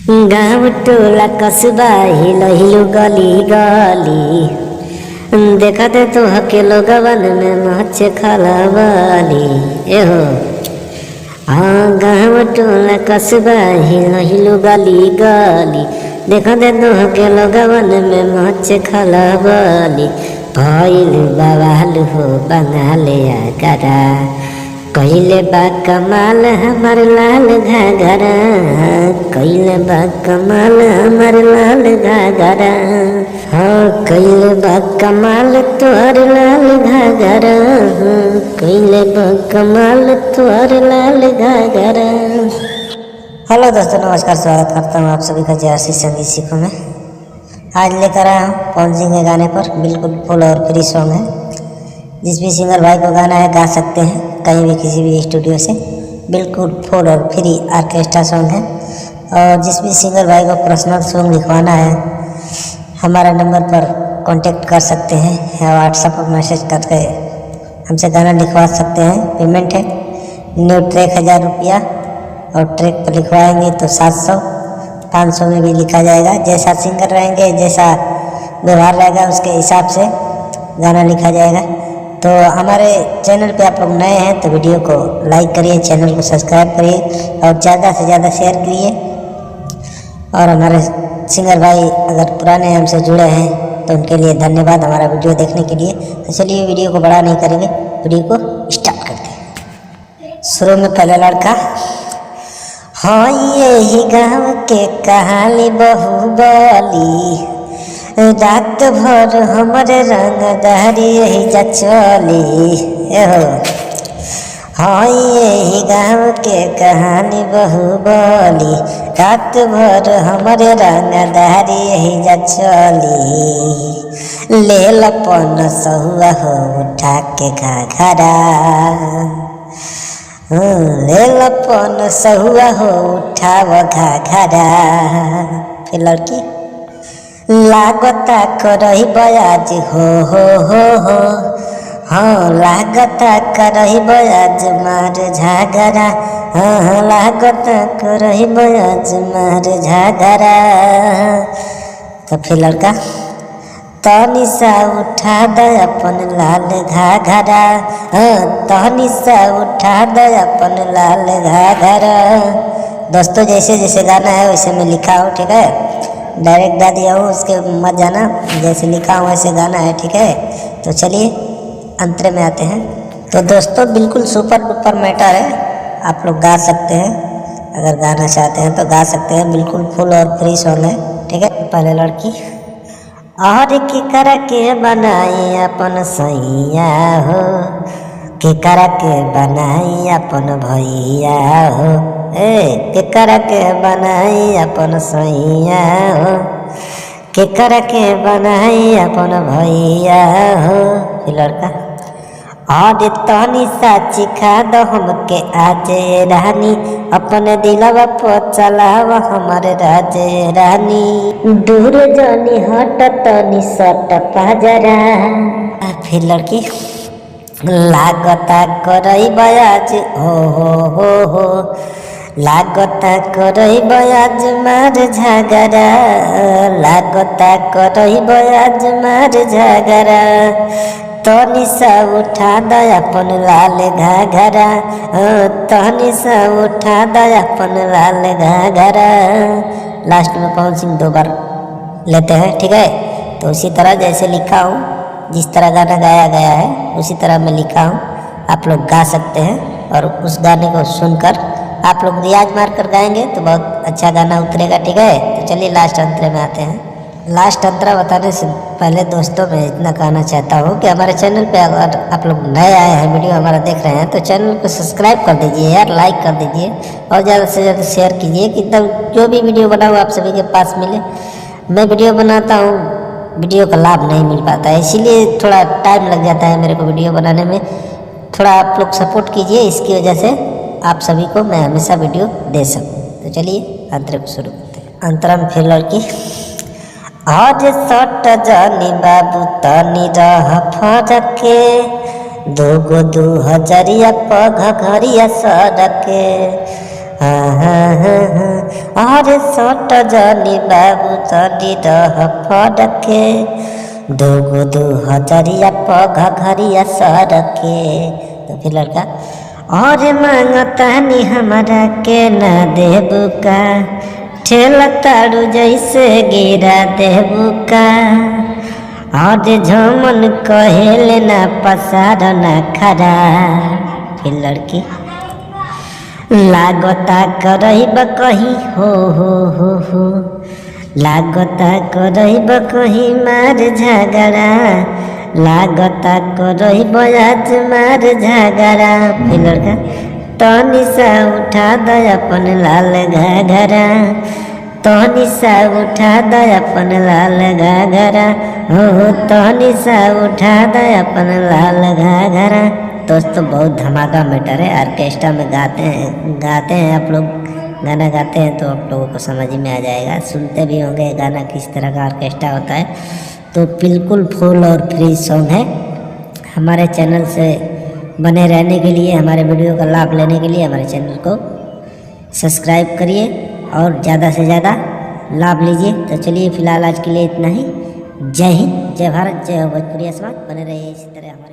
गाँव टोला कस्बा हिलो हिलो गली गली देखते तो हके लोगवन में मच खलबली एहो। हाँ गाँव टोला कस्बा हिलो हिलो गली गली देखते तो हके लोगवन में मच खलबली भइल बवाल हो बंगालिया करा कइले बा कमाल हमर लाल घाघरा कइले बा कमाल हमर लाल घाघरा। हाँ कइले बा कमाल तोहर लाल घाघरा कइले बा कमाल तोहर लाल घाघरा। हेलो दोस्तों, नमस्कार, स्वागत करता हूँ आप सभी का जर्सी संगीत सीखो में। आज लेकर आया हूँ पवन सिंह के गाने पर बिल्कुल फुल और फ्री सॉन्ग है। जिस भी सिंगर भाई को गाना है गा सकते हैं कहीं भी किसी भी स्टूडियो से, बिल्कुल फुल और फ्री ऑर्केस्ट्रा सॉन्ग है। और जिस भी सिंगर भाई को पर्सनल सॉन्ग लिखवाना है हमारा नंबर पर कांटेक्ट कर सकते हैं या व्हाट्सएप पर मैसेज करके हमसे गाना लिखवा सकते हैं। पेमेंट है न्यू ट्रैक 1000 रुपया और ट्रैक पर लिखवाएंगे तो 700, 500 में भी लिखा जाएगा। जैसा सिंगर रहेंगे, जैसा व्यवहार रहेगा उसके हिसाब से गाना लिखा जाएगा। तो हमारे चैनल पे आप लोग नए हैं तो वीडियो को लाइक करिए, चैनल को सब्सक्राइब करिए और ज़्यादा से ज़्यादा शेयर करिए। और हमारे सिंगर भाई अगर पुराने हमसे जुड़े हैं तो उनके लिए धन्यवाद हमारा वीडियो देखने के लिए। तो चलिए वीडियो को बड़ा नहीं करेंगे, वीडियो को स्टार्ट करते हैं। शुरू में पहला लड़का। हाँ यही गाँव के कहानी बहुबली रात भर हमारे रंगदारी यही चली हो। हाँ यही गाँव के कहानी बहुबली रात भर हमारे रंगदारी यही चली ले लपन सहुआ हो उठा के घाघरा ले लपन सहुआ हो उठाव घाघरा। फिर लड़की लागता करही बयाज हो हाँ लागता करही बयाज मार झगड़ा हाँ लागता करही बयाज मार झगड़ा। तो फिर लड़का तनी सा उठा दे अपन लाल घाघरा हाँ तनी सा उठा दे अपन लाल घाघरा। दोस्तों जैसे जैसे गाना है वैसे मैं लिखा हूँ, ठीक है, डायरेक्ट गा दिया हूँ, उसके मत जाना, जैसे लिखा हूँ वैसे गाना है, ठीक है। तो चलिए अंतरे में आते हैं। तो दोस्तों बिल्कुल सुपर डुपर मैटर है, आप लोग गा सकते हैं, अगर गाना चाहते हैं तो गा सकते हैं, बिल्कुल फुल और फ्री सॉन्ग है, ठीक है। पहले लड़की और की कर के बनाई अपन सैया हो के कर के बनाई अपन भैया हो के कर के बनाई अपन सैया हो के कर के बनाई अपन भैया हो। लड़का और तनी साची खा दो हमके आज रानी अपने दिलवा पर चलाव हमारे राज रानी दूर जानी हट तनी सट पाजरा। फिर लड़की लागता करई बयाज हो लागता करई बयाज मार झगड़ा लागता करई बयाज मार झगड़ा। तनी सा उठा दे अपन लाल घाघरा तनी सा उठा दे अपन लाल घाघरा। लास्ट में पवन सिंह 2 बार लेते हैं, ठीक है। तो उसी तरह जैसे लिखा हूँ, जिस तरह गाना गाया गया है उसी तरह मैं लिखा हूँ, आप लोग गा सकते हैं। और उस गाने को सुनकर आप लोग रियाज मार कर गाएंगे तो बहुत अच्छा गाना उतरेगा, ठीक है। तो चलिए लास्ट अंतरे में आते हैं। लास्ट अंतरा बताने से पहले दोस्तों मैं इतना कहना चाहता हूँ कि हमारे चैनल पे अगर आप लोग नए आए हैं, वीडियो हमारा देख रहे हैं, तो चैनल को सब्सक्राइब कर दीजिए यार, लाइक कर दीजिए और ज़्यादा से ज़्यादा शेयर कीजिए कि तब जो भी वीडियो बनाऊँ आप सभी के पास मिले। मैं वीडियो बनाता हूँ, वीडियो का लाभ नहीं मिल पाता है, इसीलिए थोड़ा टाइम लग जाता है मेरे को वीडियो बनाने में। थोड़ा आप लोग सपोर्ट कीजिए, इसकी वजह से आप सभी को मैं हमेशा वीडियो दे सकूँ। तो चलिए अंतरे को शुरू करते हैं। अंतरा में फिर लड़की आज सट जानी बाबू तनी रह फरके 2 2000 पघ घरिया सड़के हाँ हाँ हाँ हाँ। अरे सट जली बाबू तली रह फड़के, दूगो 2000 पघ घरिया सरके। तो फिर लड़का और मांगतानी हमारा के ना देबू का, ठेला ताड़ू जैसे गिरा देबू का। और झमन कहेले ना पसार ना खरा। फिर लड़की लागता करब कहीं हो, लागता करब कहीं मार झगड़ा, लागता करब आज मार झगड़ा। फिर लड़का तनी सा उठा दे अपन लाल घाघरा, तनी सा उठा दे अपन लाल घाघरा, हो तनी सा उठा दे अपन लाल घाघरा। दोस्तों बहुत धमाका मैटर है, ऑर्केस्ट्रा में गाते हैं आप लोग, गाना गाते हैं तो आप लोगों को समझ में आ जाएगा, सुनते भी होंगे गाना किस तरह का ऑर्केस्ट्रा होता है। तो बिल्कुल फुल और फ्री सॉन्ग है। हमारे चैनल से बने रहने के लिए, हमारे वीडियो का लाभ लेने के लिए हमारे चैनल को सब्सक्राइब करिए और ज़्यादा से ज़्यादा लाभ लीजिए। तो चलिए फिलहाल आज के लिए इतना ही। जय हिंद, जय भारत, जय भोजपुरी समाज। बने रहिए इसी तरह हमारे